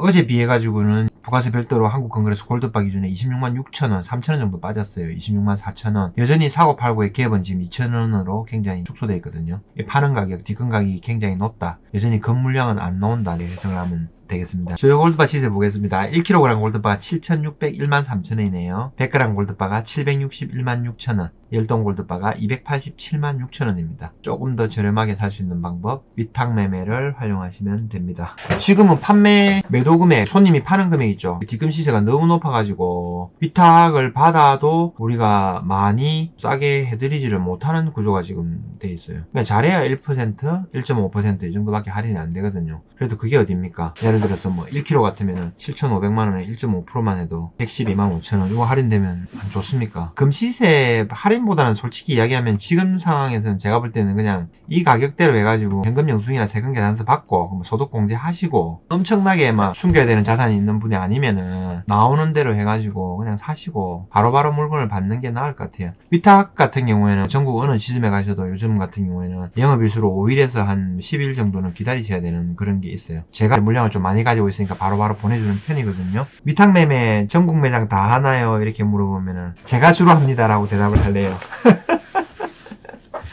어제 비해 가지고는 부가세 별도로 한국건설에서 골드바 기준에 26만 6천원, 3천원 정도 빠졌어요. 26만 4천원. 여전히 사고 팔고의 갭은 지금 2천원으로 굉장히 축소되어 있거든요. 파는 가격, 뒷건 가격이 굉장히 높다. 여전히 건물량은 안 나온다. 네, 해석을 하면 되겠습니다. 주요 골드바 시세 보겠습니다. 1kg 골드바 7,601만 3천원이네요. 100g 골드바가 761만 6천원. 열동 골드바가 287만 6천원입니다. 조금 더 저렴하게 살 수 있는 방법, 위탁 매매를 활용하시면 됩니다. 지금은 판매 매도 금액, 손님이 파는 금액 있죠. 뒷금 시세가 너무 높아가지고 위탁을 받아도 우리가 많이 싸게 해드리지를 못하는 구조가 지금 돼 있어요. 그러니까 잘해야 1%, 1.5% 이 정도밖에 할인이 안 되거든요. 그래도 그게 어딥니까? 예를 들어서 뭐 1kg 같으면은 7,500만원에 1.5%만 해도 112만 5천원. 이거 할인되면 안 좋습니까? 금 시세 할인보다는 솔직히 이야기하면 지금 상황에서는 제가 볼 때는 그냥 이 가격대로 해가지고 현금 영수증이나 세금 계산서 받고 소득 공제하시고 엄청나게 막 숨겨야 되는 자산이 있는 분이 아니면은 나오는 대로 해가지고 그냥 사시고 바로바로 물건을 받는 게 나을 것 같아요. 위탁 같은 경우에는 전국 어느 지점에 가셔도 요즘 같은 경우에는 영업일수로 5일에서 한 10일 정도는 기다리셔야 되는 그런 게 있어요. 제가 물량을 좀 많이 가지고 있으니까 바로바로 보내주는 편이거든요. 위탁 매매 전국 매장 다 하나요? 이렇게 물어보면은 제가 주로 합니다라고 대답을 할래요.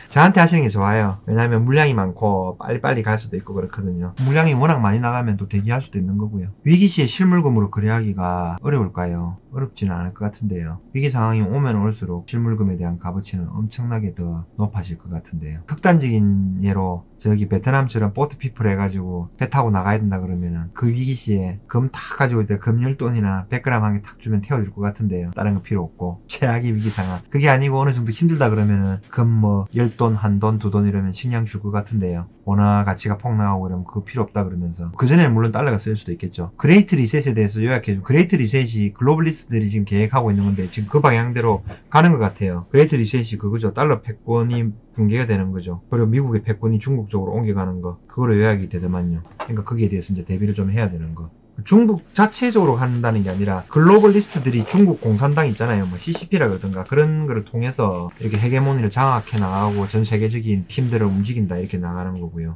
저한테 하시는 게 좋아요. 왜냐하면 물량이 많고 빨리빨리 갈 수도 있고 그렇거든요. 물량이 워낙 많이 나가면 또 대기할 수도 있는 거고요. 위기시에 실물금으로 거래하기가 어려울까요? 어렵지는 않을 것 같은데요. 위기 상황이 오면 올수록 실물금에 대한 값어치는 엄청나게 더 높아질 것 같은데요. 극단적인 예로 저기 베트남처럼 보트피플 해가지고 배 타고 나가야 된다 그러면은 그 위기시에 금 탁 가지고 있다 금 10돈이나 100g 한 개 탁 주면 태워줄 것 같은데요. 다른 거 필요 없고 최악의 위기 상황. 그게 아니고 어느 정도 힘들다 그러면은 금 뭐 10돈, 1돈, 2돈 이러면 식량 줄 것 같은데요. 원화 가치가 폭락하고 이러면 그거 필요 없다 그러면서 그전에는 물론 달러가 쓸 수도 있겠죠. 그레이트 리셋에 대해서 요약해주면 그레이트 리셋이 글로벌리스트들이 지금 계획하고 있는 건데 지금 그 방향대로 가는 것 같아요. 그레이트 리셋이 그거죠. 달러 패권이 붕괴가 되는 거죠. 그리고 미국의 패권이 중국 쪽으로 옮겨가는 거. 그거로 요약이 되더만요. 그러니까 거기에 대해서 이제 대비를 좀 해야 되는 거. 중국 자체적으로 한다는 게 아니라 글로벌리스트들이 중국 공산당 있잖아요. 뭐 CCP라든가 그런 거를 통해서 이렇게 헤게모니를 장악해 나가고 전 세계적인 힘들을 움직인다 이렇게 나가는 거고요.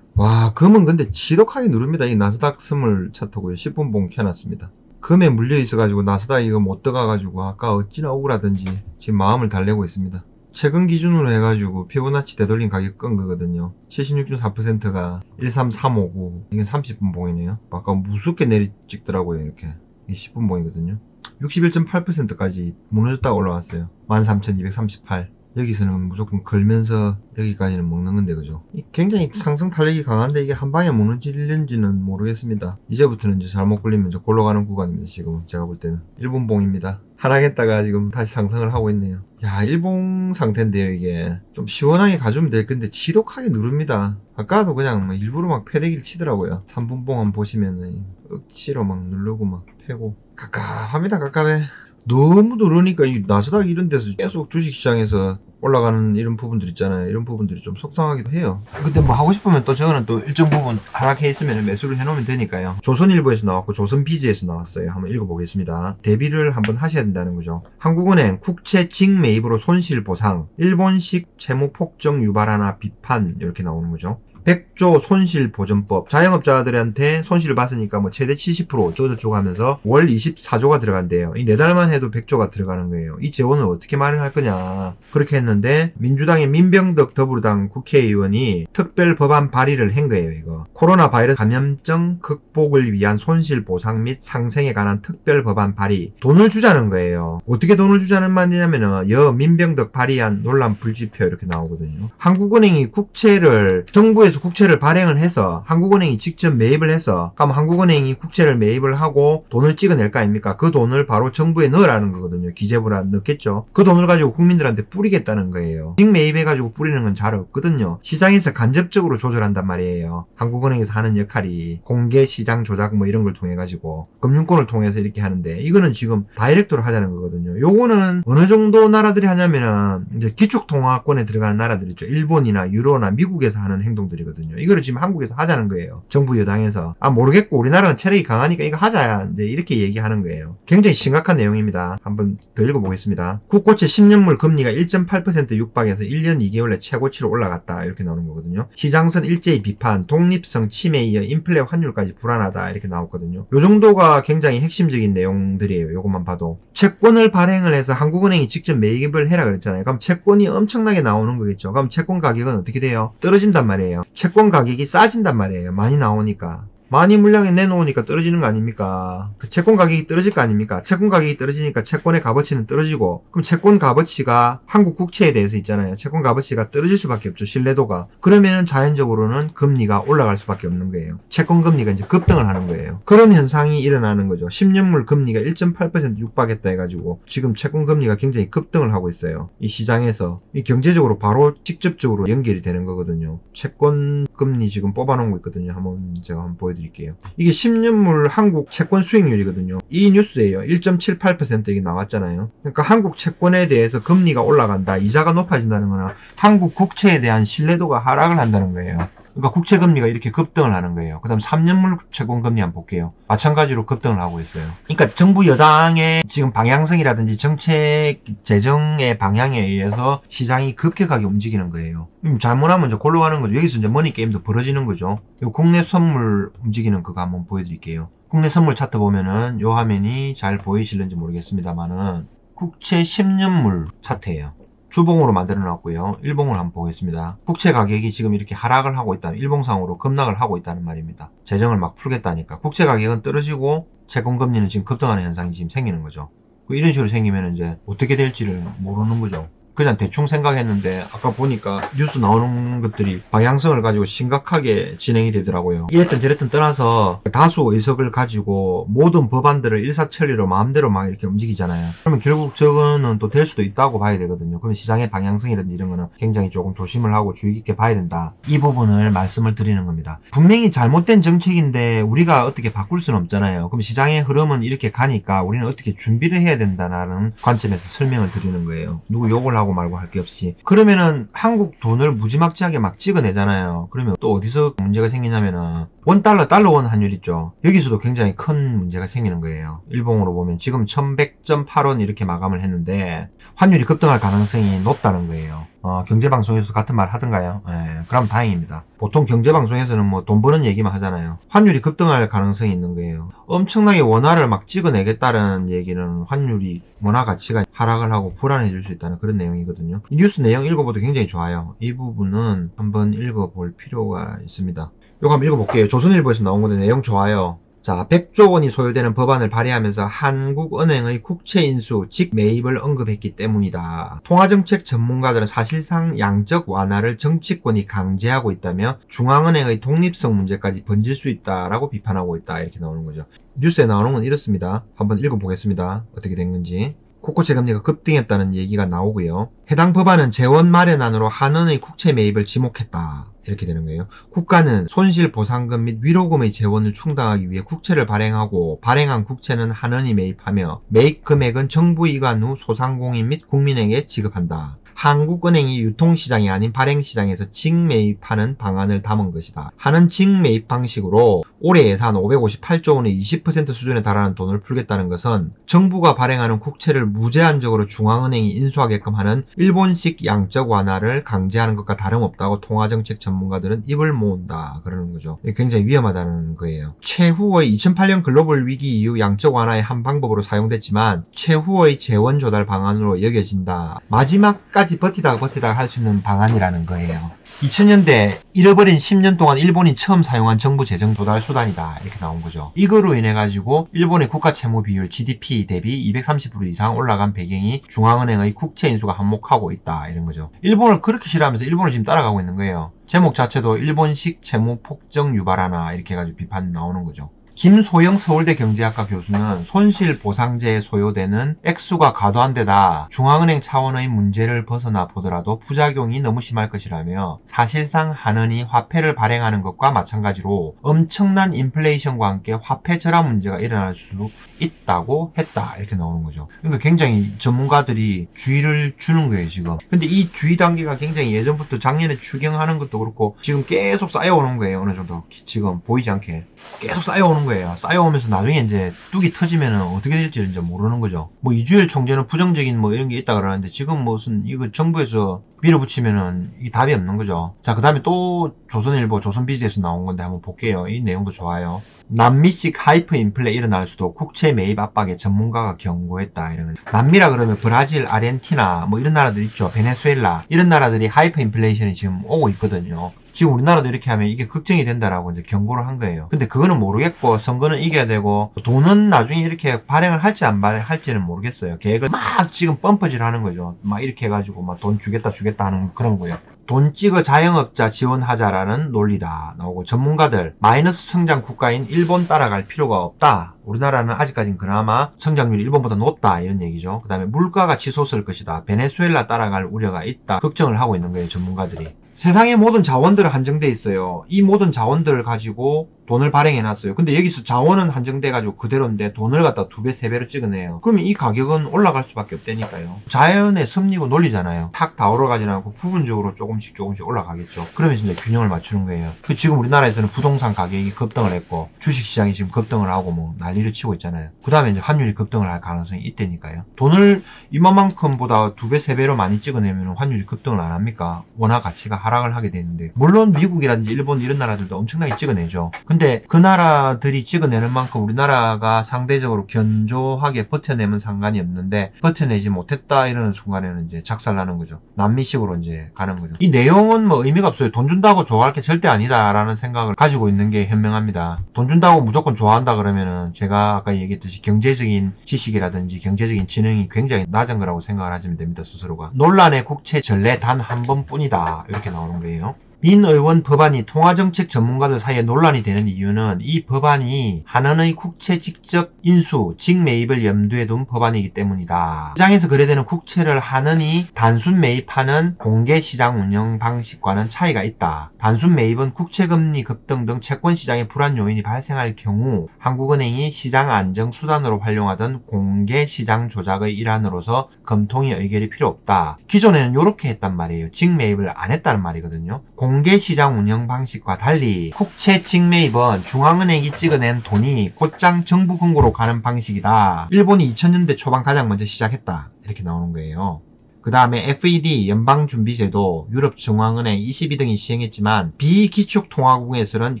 와, 금은 근데 지독하게 누릅니다. 이 나스닥 스물 차트고요. 10분 봉 켜놨습니다. 금에 물려 있어가지고 나스닥 이거 못 들어가가지고 아까 어찌나 억울하던지 지금 마음을 달래고 있습니다. 최근 기준으로 해가지고 피보나치 되돌린 가격 끈 거거든요. 76.4%가 13359. 이건 30분 봉이네요. 아까 무섭게 내리 찍더라고요. 이렇게. 이게 10분 봉이거든요. 61.8%까지 무너졌다가 올라왔어요. 13,238. 여기서는 무조건 걸면서 여기까지는 먹는 건데 그죠? 굉장히 상승 탄력이 강한데 이게 한 방에 무너질는지는 모르겠습니다. 이제부터는 이제 잘못 걸리면 이제 골로 가는 구간입니다. 지금 제가 볼 때는 일본봉입니다. 하락했다가 지금 다시 상승을 하고 있네요. 야, 일봉 상태인데요. 이게 좀 시원하게 가주면 될 건데 지독하게 누릅니다. 아까도 그냥 뭐 일부러 막 패대기를 치더라고요. 3분봉 한번 보시면은 억지로 막 누르고 막 패고 깝깝합니다. 깝깝해. 너무 누르니까 이 나스닥 이런 데서 계속 주식시장에서 올라가는 이런 부분들 있잖아요. 이런 부분들이 좀 속상하기도 해요. 근데 뭐 하고 싶으면 또 저거는 또 일정 부분 하락해 있으면 매수를 해놓으면 되니까요. 조선일보에서 나왔고 조선비즈에서 나왔어요. 한번 읽어보겠습니다. 대비를 한번 하셔야 된다는 거죠. 한국은행 국채 직매입으로 손실 보상, 일본식 채무 폭정 유발하나 비판 이렇게 나오는 거죠. 100조 손실보전법. 자영업자들한테 손실을 봤으니까 뭐 최대 70% 어쩌고저쩌고 하면서 월 24조가 들어간대요. 이 4달만 해도 100조가 들어가는 거예요. 이 재원을 어떻게 마련할 거냐. 그렇게 했는데 민주당의 민병덕 더불어당 국회의원이 특별 법안 발의를 한 거예요. 이거 코로나 바이러스 감염증 극복을 위한 손실보상 및 상생에 관한 특별 법안 발의. 돈을 주자는 거예요. 어떻게 돈을 주자는 말이냐면은 민병덕 발의안 논란 불지표 이렇게 나오거든요. 한국은행이 국채를 정부에서 국채를 발행을 해서 한국은행이 직접 매입을 해서 그럼 한국은행이 국채를 매입을 하고 돈을 찍어낼 거 아닙니까? 그 돈을 바로 정부에 넣으라는 거거든요. 기재부라 넣겠죠. 그 돈을 가지고 국민들한테 뿌리겠다는 거예요. 직매입해가지고 뿌리는 건 잘 없거든요. 시장에서 간접적으로 조절한단 말이에요. 한국은행에서 하는 역할이 공개 시장 조작 뭐 이런 걸 통해 가지고 금융권을 통해서 이렇게 하는데 이거는 지금 다이렉트로 하자는 거거든요. 요거는 어느 정도 나라들이 하냐면은 이제 기축통화권에 들어가는 나라들 있죠. 일본이나 유로나 미국에서 하는 행동들이 거든요. 이거를 지금 한국에서 하자는 거예요. 정부 여당에서. 모르겠고 우리나라는 체력이 강하니까 이거 하자. 이제 이렇게 얘기하는 거예요. 굉장히 심각한 내용입니다. 한번 더 읽어보겠습니다. 국고채 10년물 금리가 1.8% 1.8% 육박해서 1년 2개월 내 최고치로 올라갔다 이렇게 나오는 거거든요. 시장선 일제히 비판, 독립성 침해에 이어 인플레 환율까지 불안하다 이렇게 나왔거든요. 요 정도가 굉장히 핵심적인 내용들이에요. 요것만 봐도. 채권을 발행을 해서 한국은행이 직접 매입을 해라 그랬잖아요. 그럼 채권이 엄청나게 나오는 거겠죠. 그럼 채권 가격은 어떻게 돼요? 떨어진단 말이에요. 채권 가격이 싸진단 말이에요. 많이 나오니까. 많이 물량에 내놓으니까 떨어지는 거 아닙니까? 그 채권 가격이 떨어질 거 아닙니까? 채권 가격이 떨어지니까 채권의 값어치는 떨어지고, 그럼 채권 값어치가 한국 국채에 대해서 있잖아요. 채권 값어치가 떨어질 수밖에 없죠. 신뢰도가. 그러면 자연적으로는 금리가 올라갈 수밖에 없는 거예요. 채권 금리가 이제 급등을 하는 거예요. 그런 현상이 일어나는 거죠. 10년물 금리가 1.8% 육박했다 해가지고 지금 채권 금리가 굉장히 급등을 하고 있어요. 이 시장에서 이 경제적으로 바로 직접적으로 연결이 되는 거거든요. 채권 금리 지금 뽑아놓은 거 있거든요. 제가 한번 보여드릴게요. 이게 10년물 한국 채권 수익률이거든요. 이 뉴스예요. 1.78% 이게 나왔잖아요. 그러니까 한국 채권에 대해서 금리가 올라간다, 이자가 높아진다는 거는 한국 국채에 대한 신뢰도가 하락을 한다는 거예요. 그러니까 국채 금리가 이렇게 급등을 하는 거예요. 그 다음 3년물 채권 금리 한번 볼게요. 마찬가지로 급등을 하고 있어요. 그러니까 정부 여당의 지금 방향성이라든지 정책 재정의 방향에 의해서 시장이 급격하게 움직이는 거예요. 잘못하면 이제 골로 가는 거죠. 여기서 이제 머니 게임도 벌어지는 거죠. 국내 선물 움직이는 그거 한번 보여드릴게요. 국내 선물 차트 보면은 요 화면이 잘 보이실는지 모르겠습니다만은 국채 10년물 차트예요. 주봉으로 만들어 놨고요. 일봉을 한번 보겠습니다. 국채 가격이 지금 이렇게 하락을 하고 있다는, 일봉상으로 급락을 하고 있다는 말입니다. 재정을 막 풀겠다니까. 국채 가격은 떨어지고 채권 금리는 지금 급등하는 현상이 지금 생기는 거죠. 이런 식으로 생기면 이제 어떻게 될지를 모르는 거죠. 그냥 대충 생각했는데 아까 보니까 뉴스 나오는 것들이 방향성을 가지고 심각하게 진행이 되더라고요. 이랬든 저랬든 떠나서 다수 의석을 가지고 모든 법안들을 일사천리로 마음대로 막 이렇게 움직이잖아요. 그러면 결국 저거는 또 될 수도 있다고 봐야 되거든요. 그러면 시장의 방향성이라든지 이런 거는 굉장히 조금 조심을 하고 주의 깊게 봐야 된다. 이 부분을 말씀을 드리는 겁니다. 분명히 잘못된 정책인데 우리가 어떻게 바꿀 수는 없잖아요. 그럼 시장의 흐름은 이렇게 가니까 우리는 어떻게 준비를 해야 된다는 관점에서 설명을 드리는 거예요. 누구 욕을 하고 말고 할 게 없이. 그러면은 한국 돈을 무지막지하게 막 찍어내잖아요. 그러면 또 어디서 문제가 생기냐면은 원달러, 달러원 환율 있죠. 여기서도 굉장히 큰 문제가 생기는 거예요. 일봉으로 보면 지금 1100.8원 이렇게 마감을 했는데 환율이 급등할 가능성이 높다는 거예요. 경제방송에서 같은 말 하던가요? 그럼 다행입니다. 보통 경제방송에서는 뭐 돈 버는 얘기만 하잖아요. 환율이 급등할 가능성이 있는 거예요. 엄청나게 원화를 막 찍어내겠다는 얘기는 환율이, 원화 가치가 하락을 하고 불안해질 수 있다는 그런 내용이거든요. 이 뉴스 내용 읽어봐도 굉장히 좋아요. 이 부분은 한번 읽어볼 필요가 있습니다. 이거 한번 읽어볼게요. 조선일보에서 나온 건데 내용 좋아요. 자, 100조 원이 소요되는 법안을 발의하면서 한국은행의 국채 인수, 즉 매입을 언급했기 때문이다. 통화정책 전문가들은 사실상 양적 완화를 정치권이 강제하고 있다며 중앙은행의 독립성 문제까지 번질 수 있다라고 비판하고 있다. 이렇게 나오는 거죠. 뉴스에 나오는 건 이렇습니다. 한번 읽어보겠습니다. 어떻게 된 건지. 국고채 금리가 급등했다는 얘기가 나오고요. 해당 법안은 재원 마련안으로 한은의 국채 매입을 지목했다. 이렇게 되는 거예요. 국가는 손실보상금 및 위로금의 재원을 충당하기 위해 국채를 발행하고 발행한 국채는 한은이 매입하며 매입 금액은 정부 이관 후 소상공인 및 국민에게 지급한다. 한국은행이 유통시장이 아닌 발행시장에서 직매입하는 방안을 담은 것이다. 하는 직매입 방식으로 올해 예산 558조 원의 20% 수준에 달하는 돈을 풀겠다는 것은 정부가 발행하는 국채를 무제한적으로 중앙은행이 인수하게끔 하는 일본식 양적 완화를 강제하는 것과 다름없다고 통화정책 전문가들은 입을 모은다 그러는 거죠. 굉장히 위험하다는 거예요. 최후의 2008년 글로벌 위기 이후 양적 완화의 한 방법으로 사용됐지만 최후의 재원 조달 방안으로 여겨진다. 마지막까지 버티다가 할 수 있는 방안이라는 거예요. 2000년대 잃어버린 10년 동안 일본이 처음 사용한 정부 재정 조달 수단이다. 이렇게 나온 거죠. 이거로 인해 가지고 일본의 국가 채무 비율 GDP 대비 230% 이상 올라간 배경이 중앙은행의 국채 인수가 한몫하고 있다. 이런 거죠. 일본을 그렇게 싫어하면서 일본을 지금 따라가고 있는 거예요. 제목 자체도 일본식 채무 폭정 유발하나 이렇게 해가지고 비판 나오는 거죠. 김소영 서울대 경제학과 교수는 손실보상제에 소요되는 액수가 과도한 데다 중앙은행 차원의 문제를 벗어나 보더라도 부작용이 너무 심할 것이라며 사실상 한은이 화폐를 발행하는 것과 마찬가지로 엄청난 인플레이션과 함께 화폐 절하 문제가 일어날 수 있다고 했다. 이렇게 나오는 거죠. 그러니까 굉장히 전문가들이 주의를 주는 거예요, 지금. 근데 이 주의 단계가 굉장히 예전부터 작년에 추경하는 것도 그렇고 지금 계속 쌓여오는 거예요, 어느 정도. 지금 보이지 않게. 계속 쌓여오는 거예요. 쌓여오면서 나중에 이제 뚝이 터지면은 어떻게 될지를 이제 모르는 거죠. 뭐 이주열 총재는 부정적인 뭐 이런 게 있다 그러는데 지금 무슨 이거 정부에서 밀어붙이면은 이 답이 없는 거죠. 자, 그 다음에 또 조선일보, 조선비즈에서 나온 건데 한번 볼게요. 이 내용도 좋아요. 남미식 하이퍼 인플레 일어날 수도 국채 매입 압박에 전문가가 경고했다. 이런. 남미라 그러면 브라질, 아르헨티나 뭐 이런 나라들 있죠. 베네수엘라 이런 나라들이 하이퍼 인플레이션이 지금 오고 있거든요. 지금 우리나라도 이렇게 하면 이게 걱정이 된다라고 이제 경고를 한 거예요. 근데 그거는 모르겠고 선거는 이겨야 되고 돈은 나중에 이렇게 발행을 할지 안 발행할지는 모르겠어요. 계획을 막 지금 펌프질 하는 거죠. 막 이렇게 해가지고 막 돈 주겠다 하는 그런 거예요. 돈 찍어 자영업자 지원하자라는 논리다 나오고 전문가들 마이너스 성장 국가인 일본 따라갈 필요가 없다. 우리나라는 아직까지는 그나마 성장률이 일본보다 높다 이런 얘기죠. 그 다음에 물가가 치솟을 것이다. 베네수엘라 따라갈 우려가 있다. 걱정을 하고 있는 거예요. 전문가들이. 세상의 모든 자원들은 한정돼 있어요. 이 모든 자원들을 가지고 돈을 발행해놨어요. 근데 여기서 자원은 한정돼가지고 그대로인데 돈을 갖다 2배, 3배로 찍어내요. 그러면 이 가격은 올라갈 수밖에 없다니까요. 자연의 섭리고 논리잖아요. 탁 다 오르가지는 않고 부분적으로 조금씩 올라가겠죠. 그러면서 이제 균형을 맞추는 거예요. 지금 우리나라에서는 부동산 가격이 급등을 했고 주식시장이 지금 급등을 하고 뭐 난리를 치고 있잖아요. 그 다음에 이제 환율이 급등을 할 가능성이 있다니까요. 돈을 이만큼보다 2배, 3배로 많이 찍어내면 환율이 급등을 안 합니까? 원화 가치가 하락을 하게 되는데 물론 미국이라든지 일본 이런 나라들도 엄청나게 찍어내죠. 근데 그 나라들이 찍어내는 만큼 우리나라가 상대적으로 견조하게 버텨내면 상관이 없는데 버텨내지 못했다 이러는 순간에는 이제 작살나는 거죠. 남미식으로 이제 가는 거죠. 이 내용은 뭐 의미가 없어요. 돈 준다고 좋아할 게 절대 아니다라는 생각을 가지고 있는 게 현명합니다. 돈 준다고 무조건 좋아한다 그러면은 제가 아까 얘기했듯이 경제적인 지식이라든지 경제적인 지능이 굉장히 낮은 거라고 생각을 하시면 됩니다. 스스로가. 논란의 국채 전례 단 한 번뿐이다 이렇게 나오는 거예요. 민 의원 법안이 통화정책 전문가들 사이에 논란이 되는 이유는 이 법안이 한은의 국채 직접 인수, 직매입을 염두에 둔 법안이기 때문이다. 시장에서 거래되는 국채를 한은이 단순 매입하는 공개시장 운영 방식과는 차이가 있다. 단순 매입은 국채금리 급등 등 채권시장의 불안 요인이 발생할 경우 한국은행이 시장 안정 수단으로 활용하던 공개시장 조작의 일환으로서 검토의 의결이 필요 없다. 기존에는 이렇게 했단 말이에요. 직매입을 안 했다는 말이거든요. 공개시장 운영 방식과 달리 국채 직매입은 중앙은행이 찍어낸 돈이 곧장 정부 금고로 가는 방식이다. 일본이 2000년대 초반 가장 먼저 시작했다. 이렇게 나오는 거예요. 그 다음에 FED 연방준비제도 유럽중앙은행 ECB 등이 시행했지만 비기축통화국에서는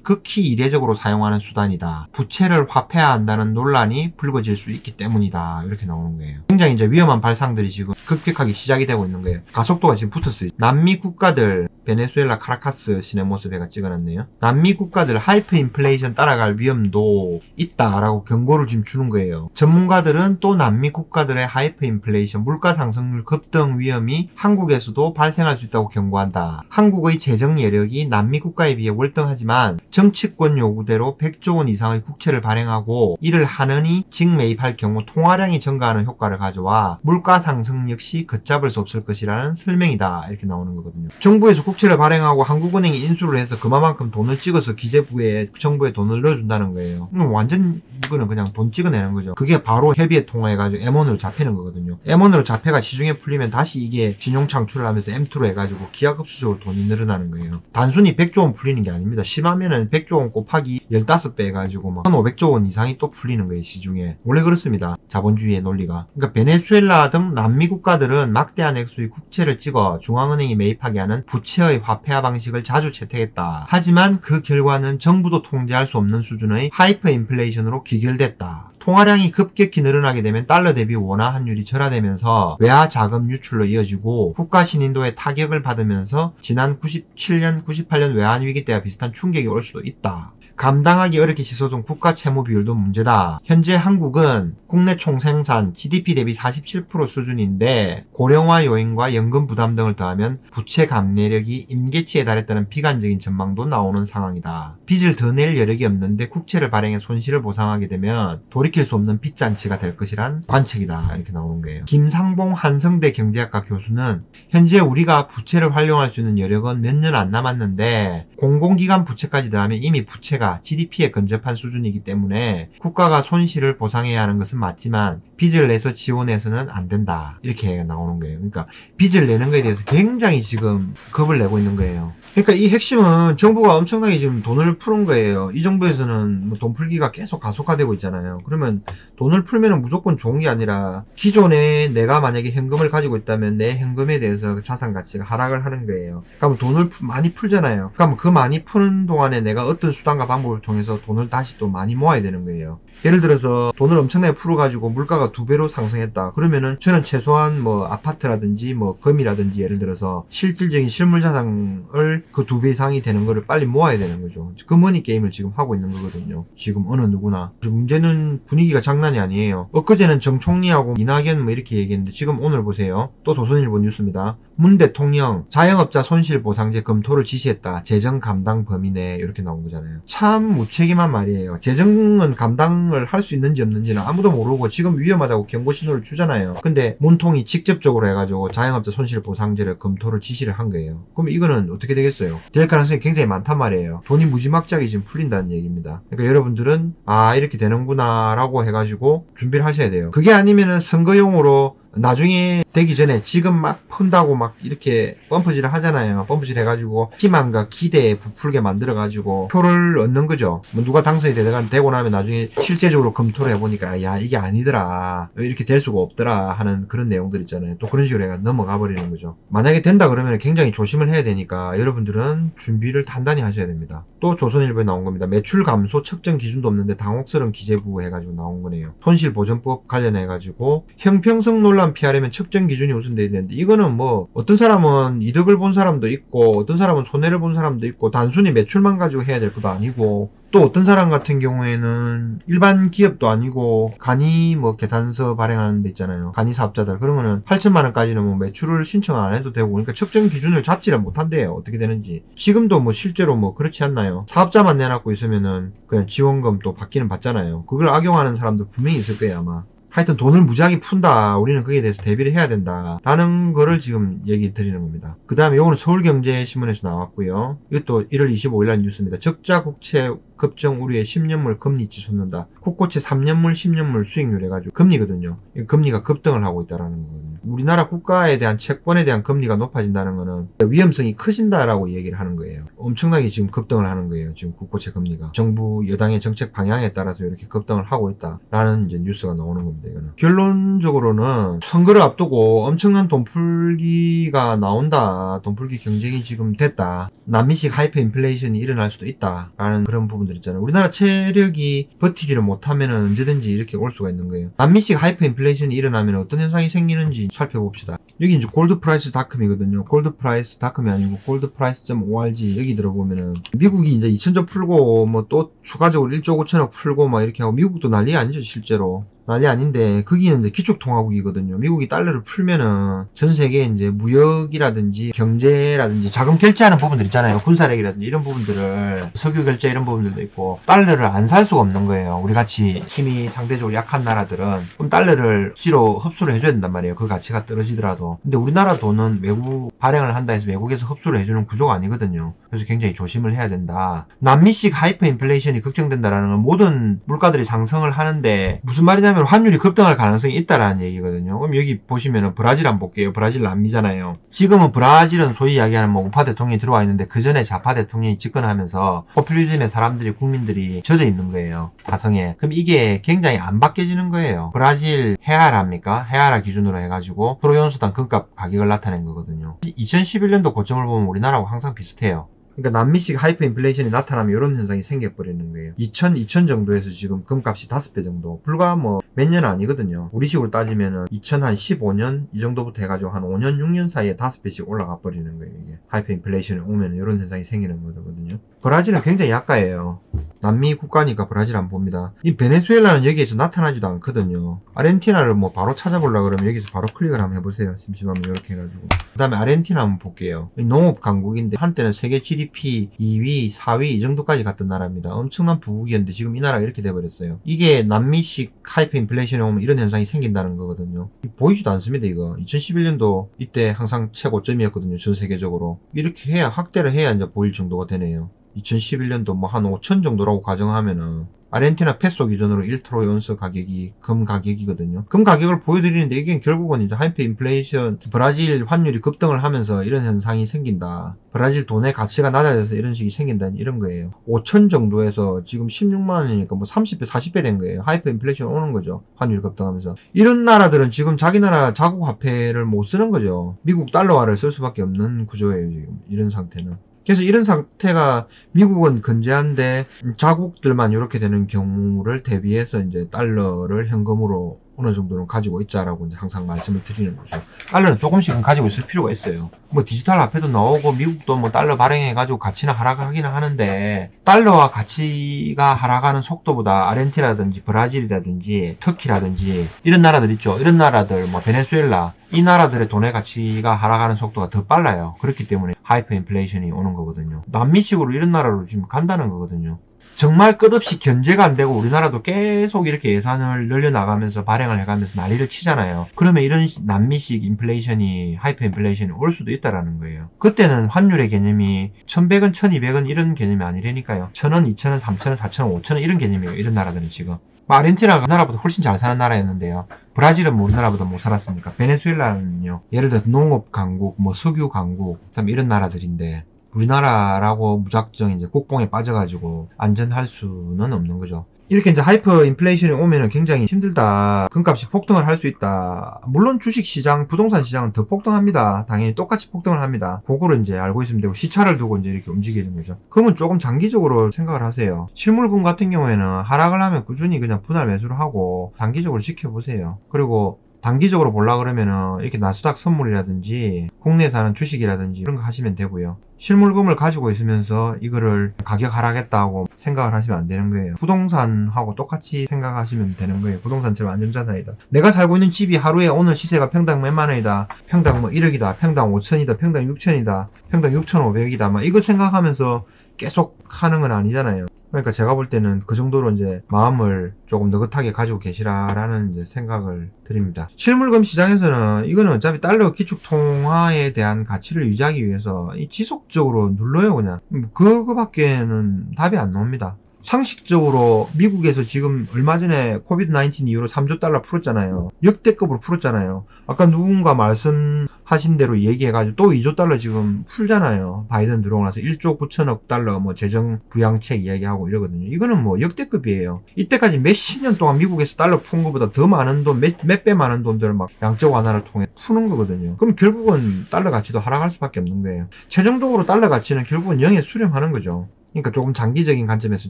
극히 이례적으로 사용하는 수단이다. 부채를 화폐화한다는 논란이 불거질 수 있기 때문이다. 이렇게 나오는 거예요. 굉장히 이제 위험한 발상들이 지금 급격하게 시작이 되고 있는 거예요. 가속도가 지금 붙었어요. 남미 국가들 베네수엘라 카라카스 시내 모습에가 찍어놨네요. 남미 국가들 하이퍼 인플레이션 따라갈 위험도 있다라고 경고를 지금 주는 거예요. 전문가들은 또 남미 국가들의 하이퍼 인플레이션 물가 상승률 급등 위험이 한국에서도 발생할 수 있다고 경고한다. 한국의 재정 여력이 남미 국가에 비해 월등하지만 정치권 요구대로 100조 원 이상의 국채를 발행하고 이를 한은이 직매입할 경우 통화량이 증가하는 효과를 가져와 물가 상승 역시 걷잡을 수 없을 것이라는 설명이다. 이렇게 나오는 거거든요. 정부에서 국채를 발행하고 한국은행이 인수를 해서 그만큼 돈을 찍어서 기재부에 정부에 돈을 넣어준다는 거예요. 완전 이거는 그냥 돈 찍어내는 거죠. 그게 바로 협의에 통화해가지고 M1으로 잡히는 거거든요. M1으로 잡혀가 시중에 풀리면 다시 이게 신용 창출을 하면서 M2로 해가지고 기하급수적으로 돈이 늘어나는 거예요. 단순히 100조 원 풀리는 게 아닙니다. 심하면은 100조 원 곱하기 15배 해가지고 막 1500조 원 이상이 또 풀리는 거예요. 시중에. 원래 그렇습니다. 자본주의의 논리가. 그러니까 베네수엘라 등 남미 국가들은 막대한 액수의 국채를 찍어 중앙은행이 매입하게 하는 부채의 화폐화 방식을 자주 채택했다. 하지만 그 결과는 정부도 통제할 수 없는 수준의 하이퍼 인플레이션으로 귀결됐다. 통화량이 급격히 늘어나게 되면 달러 대비 원화 환율이 절하되면서 외화 자금 유출로 이어지고 국가 신인도에 타격을 받으면서 지난 97년, 98년 외환위기 때와 비슷한 충격이 올 수도 있다. 감당하기 어렵게 치솟은 국가 채무 비율도 문제다. 현재 한국은 국내 총생산 GDP 대비 47% 수준인데 고령화 요인과 연금 부담 등을 더하면 부채 감내력이 임계치에 달했다는 비관적인 전망도 나오는 상황이다. 빚을 더 낼 여력이 없는데 국채를 발행해 손실을 보상하게 되면 돌이켜 일으킬 수 없는 빚잔치가 될 것이란 관측이다. 이렇게 나오는 거예요. 김상봉 한성대 경제학과 교수는 현재 우리가 부채를 활용할 수 있는 여력은 몇 년 안 남았는데 공공기관 부채까지 더하면 이미 부채가 GDP에 근접한 수준이기 때문에 국가가 손실을 보상해야 하는 것은 맞지만 빚을 내서 지원해서는 안 된다. 이렇게 나오는 거예요. 그러니까 빚을 내는 거에 대해서 굉장히 지금 겁을 내고 있는 거예요. 그러니까 이 핵심은 정부가 엄청나게 지금 돈을 푸는 거예요. 이 정부에서는 뭐 돈 풀기가 계속 가속화되고 있잖아요. 그러면 돈을 풀면은 무조건 좋은 게 아니라 기존에 내가 만약에 현금을 가지고 있다면 내 현금에 대해서 자산 가치가 하락을 하는 거예요. 그러면 돈을 많이 풀잖아요. 그러면 그 많이 푸는 동안에 내가 어떤 수단과 방법을 통해서 돈을 다시 또 많이 모아야 되는 거예요. 예를 들어서 돈을 엄청나게 풀어가지고 물가가 2배로 상승했다. 그러면은 저는 최소한 뭐 아파트라든지 뭐 금이라든지 예를 들어서 실질적인 실물자산을 그 2배 이상이 되는 거를 빨리 모아야 되는 거죠. 그 머니 게임을 지금 하고 있는 거거든요. 지금 어느 누구나. 문제는 분위기가 장난이 아니에요. 엊그제는 정 총리하고 이낙연 뭐 이렇게 얘기했는데 지금 오늘 보세요. 또 조선일보 뉴스입니다. 문 대통령 자영업자 손실보상제 검토를 지시했다. 재정 감당 범위 내 이렇게 나온 거잖아요. 참 무책임한 말이에요. 재정은 감당을 할 수 있는지 없는지는 아무도 모르고 지금 위험하다고 경고 신호를 주잖아요. 근데 문통이 직접적으로 해가지고 자영업자 손실보상제를 검토를 지시를 한 거예요. 그럼 이거는 어떻게 되겠어요? 될 가능성이 굉장히 많단 말이에요. 돈이 무지막지하게 지금 풀린다는 얘기입니다. 그러니까 여러분들은 이렇게 되는구나 라고 해가지고 준비를 하셔야 돼요. 그게 아니면은 선거용으로 나중에 되기 전에 지금 막 푼다고 막 이렇게 펌프질을 하잖아요. 펌프질 해가지고 희망과 기대에 부풀게 만들어가지고 표를 얻는 거죠. 뭐 누가 당선이 되고 나면 나중에 실제적으로 검토를 해보니까 야 이게 아니더라. 이렇게 될 수가 없더라 하는 그런 내용들 있잖아요. 또 그런 식으로 해가 넘어가 버리는 거죠. 만약에 된다 그러면 굉장히 조심을 해야 되니까 여러분들은 준비를 단단히 하셔야 됩니다. 또 조선일보에 나온 겁니다. 매출 감소 측정 기준도 없는데 당혹스러운 기재부 해가지고 나온 거네요. 손실보전법 관련해가지고 형평성 논란 피하려면 측정 기준이 우선돼야 되는데 이거는 뭐 어떤 사람은 이득을 본 사람도 있고 어떤 사람은 손해를 본 사람도 있고 단순히 매출만 가지고 해야 될 것도 아니고 또 어떤 사람 같은 경우에는 일반 기업도 아니고 간이 뭐 계산서 발행하는 데 있잖아요. 간이 사업자들 그러면은 8천만 원까지는 뭐 매출을 신청 안 해도 되고 그러니까 측정 기준을 잡지를 못한대요. 어떻게 되는지. 지금도 뭐 실제로 뭐 그렇지 않나요? 사업자만 내놨고 있으면은 그냥 지원금 또 받기는 받잖아요. 그걸 악용하는 사람도 분명히 있을 거예요 아마. 하여튼 돈을 무지하게 푼다. 우리는 거기에 대해서 대비를 해야 된다. 라는 거를 지금 얘기 드리는 겁니다. 그 다음에 요거는 서울경제신문에서 나왔고요. 이것도 1월 25일 날 뉴스입니다. 적자 국채 급증 우려에 10년물 금리치 솟는다. 국고채 3년물 10년물 수익률 해가지고 금리거든요. 금리가 급등을 하고 있다는 거거든요. 우리나라 국가에 대한 채권에 대한 금리가 높아진다는 거는 위험성이 커진다라고 얘기를 하는 거예요. 엄청나게 지금 급등을 하는 거예요. 지금 국고채 금리가. 정부 여당의 정책 방향에 따라서 이렇게 급등을 하고 있다라는 이제 뉴스가 나오는 겁니다. 이거는. 결론적으로는 선거를 앞두고 엄청난 돈풀기가 나온다. 돈풀기 경쟁이 지금 됐다. 난미식 하이퍼 인플레이션이 일어날 수도 있다라는 그런 부분들 있잖아요. 우리나라 체력이 버티지를 못하면 언제든지 이렇게 올 수가 있는 거예요. 난미식 하이퍼 인플레이션이 일어나면 어떤 현상이 생기는지 살펴봅시다. 여기 이제 골드프라이스닷컴이거든요. 골드프라이스닷컴이 아니고 골드프라이스.org 여기 들어보면은 미국이 이제 2천조 풀고 뭐 또 추가적으로 1조 5천억 풀고 막 이렇게 하고 미국도 난리 아니죠 실제로. 난리 아닌데 거기는 이제 기축통화국이거든요. 미국이 달러를 풀면은 전 세계 이제 무역이라든지 경제라든지 자금 결제하는 부분들 있잖아요. 군사력이라든지 이런 부분들을 석유 결제 이런 부분들도 있고 달러를 안 살 수가 없는 거예요. 우리 같이 힘이 상대적으로 약한 나라들은 그럼 달러를 억지로 흡수를 해줘야 된단 말이에요. 그 가치가 떨어지더라도. 근데 우리나라 돈은 외국 발행을 한다 해서 외국에서 흡수를 해주는 구조가 아니거든요. 그래서 굉장히 조심을 해야 된다. 남미식 하이퍼 인플레이션이 걱정된다라는 건 모든 물가들이 상승을 하는데 무슨 말이냐면 환율이 급등할 가능성이 있다라는 얘기거든요. 그럼 여기 보시면은 브라질 한번 볼게요. 브라질 남미잖아요. 지금은 브라질은 소위 이야기하는 뭐 우파 대통령이 들어와 있는데 그 전에 좌파 대통령이 집권하면서 포퓰리즘에 사람들이 국민들이 젖어 있는 거예요. 가성에. 그럼 이게 굉장히 안 바뀌어지는 거예요. 브라질 헤아라입니까? 헤아라 기준으로 해가지고 프로연수당 금값 가격을 나타낸 거거든요. 2011년도 고점을 보면 우리나라하고 항상 비슷해요. 그러니까 남미식 하이퍼 인플레이션이 나타나면 이런 현상이 생겨버리는 거예요. 2000 정도에서 지금 금값이 5배 정도. 불과 뭐 몇 년 아니거든요. 우리식으로 따지면은 2015년 이 정도부터 해가지고 한 5년, 6년 사이에 5배씩 올라가 버리는 거예요. 이게 하이퍼 인플레이션이 오면 이런 현상이 생기는 거거든요. 브라질은 굉장히 약가예요. 남미 국가니까 브라질 안 봅니다. 이 베네수엘라는 여기에서 나타나지도 않거든요. 아르헨티나를 뭐 바로 찾아보려고 그러면 여기서 바로 클릭을 한번 해보세요. 심심하면 이렇게 해가지고. 그 다음에 아르헨티나 한번 볼게요. 농업 강국인데 한때는 세계 GDP 2위, 4위 이 정도까지 갔던 나라입니다. 엄청난 부국이었는데 지금 이 나라가 이렇게 돼버렸어요. 이게 남미식 하이퍼 인플레이션에 오면 이런 현상이 생긴다는 거거든요. 보이지도 않습니다. 이거 2011년도 이때 항상 최고점이었거든요. 전 세계적으로. 이렇게 해야 확대를 해야 이제 보일 정도가 되네요. 2011년도 뭐 한 5천 정도라고 가정하면은 아르헨티나 페소 기준으로 1트로이 온스 가격이 금 가격이거든요. 금 가격을 보여드리는데 이게 결국은 이제 하이퍼 인플레이션, 브라질 환율이 급등을 하면서 이런 현상이 생긴다. 브라질 돈의 가치가 낮아져서 이런 식이 생긴다. 이런 거예요. 5천 정도에서 지금 16만 원이니까 뭐 30배, 40배 된 거예요. 하이퍼 인플레이션 오는 거죠. 환율이 급등하면서. 이런 나라들은 지금 자기 나라 자국 화폐를 못 쓰는 거죠. 미국 달러화를 쓸 수밖에 없는 구조예요. 지금 이런 상태는. 그래서 이런 상태가 미국은 건재한데 자국들만 이렇게 되는 경우를 대비해서 이제 달러를 현금으로 어느 정도는 가지고 있자라고 이제 항상 말씀을 드리는 거죠. 달러는 조금씩은 가지고 있을 필요가 있어요. 뭐 디지털 화폐도 나오고 미국도 뭐 달러 발행해가지고 가치는 하락하기는 하는데 달러와 가치가 하락하는 속도보다 아르헨티나라든지 브라질이라든지 터키라든지 이런 나라들 있죠. 이런 나라들 뭐 베네수엘라 이 나라들의 돈의 가치가 하락하는 속도가 더 빨라요. 그렇기 때문에 하이퍼 인플레이션이 오는 거거든요. 남미식으로 이런 나라로 지금 간다는 거거든요. 정말 끝없이 견제가 안 되고 우리나라도 계속 이렇게 예산을 늘려나가면서 발행을 해가면서 난리를 치잖아요. 그러면 이런 남미식 인플레이션이 하이퍼 인플레이션이 올 수도 있다라는 거예요. 그때는 환율의 개념이 1100원, 1200원 이런 개념이 아니라니까요. 1000원, 2000원, 3000원, 4000원, 5000원 이런 개념이에요. 이런 나라들은 지금. 아르헨티나가 그 나라보다 훨씬 잘 사는 나라였는데요. 브라질은 뭐 우리나라보다 못 살았습니까? 베네수엘라는요. 예를 들어서 농업 강국, 뭐 석유 강국, 참 이런 나라들인데 우리나라라고 무작정 이제 국뽕에 빠져가지고 안전할 수는 없는 거죠. 이렇게 이제 하이퍼 인플레이션이 오면은 굉장히 힘들다. 금값이 폭등을 할 수 있다. 물론 주식 시장, 부동산 시장은 더 폭등합니다. 당연히 똑같이 폭등을 합니다. 그거를 이제 알고 있으면 되고 시차를 두고 이제 이렇게 움직이는 거죠. 그러면 조금 장기적으로 생각을 하세요. 실물금 같은 경우에는 하락을 하면 꾸준히 그냥 분할 매수를 하고 단기적으로 지켜보세요. 그리고 단기적으로 보려고 그러면은 이렇게 나스닥 선물이라든지 국내에서 하는 주식이라든지 이런 거 하시면 되고요. 실물금을 가지고 있으면서 이거를 가격 하락했다고 생각을 하시면 안 되는 거예요. 부동산하고 똑같이 생각하시면 되는 거예요. 부동산처럼 안전자산이다. 내가 살고 있는 집이 하루에 오늘 시세가 평당 몇만 원이다. 평당 뭐 1억이다. 평당 5천이다. 평당 6천이다. 평당 6,500이다. 막 이거 생각하면서 계속 하는 건 아니잖아요. 그러니까 제가 볼 때는 그 정도로 이제 마음을 조금 느긋하게 가지고 계시라라는 이제 생각을 드립니다. 실물금 시장에서는 이거는 어차피 달러 기축통화에 대한 가치를 유지하기 위해서 지속적으로 눌러요 그냥. 그거밖에는 답이 안 나옵니다. 상식적으로 미국에서 지금 얼마 전에 코비드-19 이후로 3조 달러 풀었잖아요. 역대급으로 풀었잖아요. 아까 누군가 말씀하신 대로 얘기해가지고 또 2조 달러 지금 풀잖아요. 바이든 들어오고 나서 1조 9천억 달러 뭐 재정 부양책 이야기하고 이러거든요. 이거는 뭐 역대급이에요. 이때까지 몇십 년 동안 미국에서 달러 푼 것보다 더 많은 돈, 몇 배 많은 돈들을 막 양적 완화를 통해 푸는 거거든요. 그럼 결국은 달러 가치도 하락할 수밖에 없는 거예요. 최종적으로 달러 가치는 결국은 0에 수렴하는 거죠. 그러니까 조금 장기적인 관점에서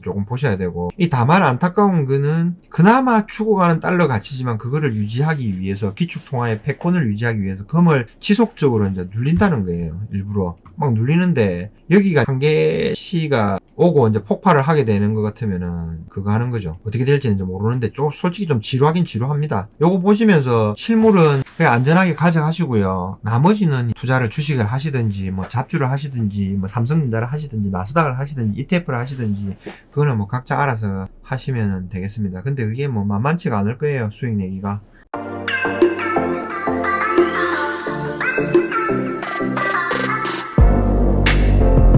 조금 보셔야 되고, 이 다만 안타까운 거는 그나마 죽어가는 달러 가치지만 그거를 유지하기 위해서 기축통화의 패권을 유지하기 위해서 금을 지속적으로 이제 눌린다는 거예요. 일부러 막 눌리는데 여기가 한계시가 오고 이제 폭발을 하게 되는 것 같으면은 그거 하는 거죠. 어떻게 될지는 좀 모르는데 좀 솔직히 좀 지루하긴 지루합니다. 요거 보시면서 실물은 그냥 안전하게 가져가시고요. 나머지는 투자를 주식을 하시든지 뭐 잡주를 하시든지 뭐 삼성전자를 하시든지 나스닥을 하시든지 ETF를 하시든지 그거는 뭐 각자 알아서 하시면 되겠습니다. 근데 그게 뭐 만만치가 않을 거예요. 수익 내기가.